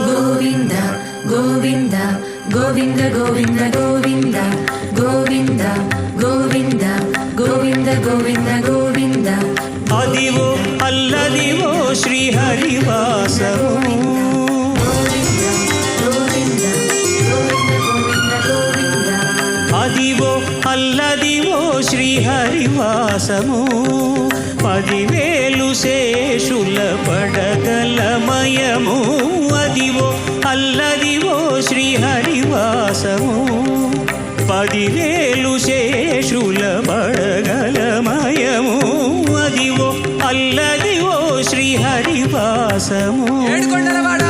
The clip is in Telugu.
గోవింద గోవింద గోవింద గోవింద గోవింద గోవింద గోవింద గోవింద గోవింద గోవింద అదివో అల్లదివో శ్రీహరివాసము అదివో అల్లదివో శ్రీహరివాసము 10,000 శేషుల పడగలమయము అదివో అల్లదివో శ్రీహరివాసము 10,000 శేషుల పడగలమయము అదివో అల్లదివో శ్రీహరివాసము ఏడుకొండలవాడ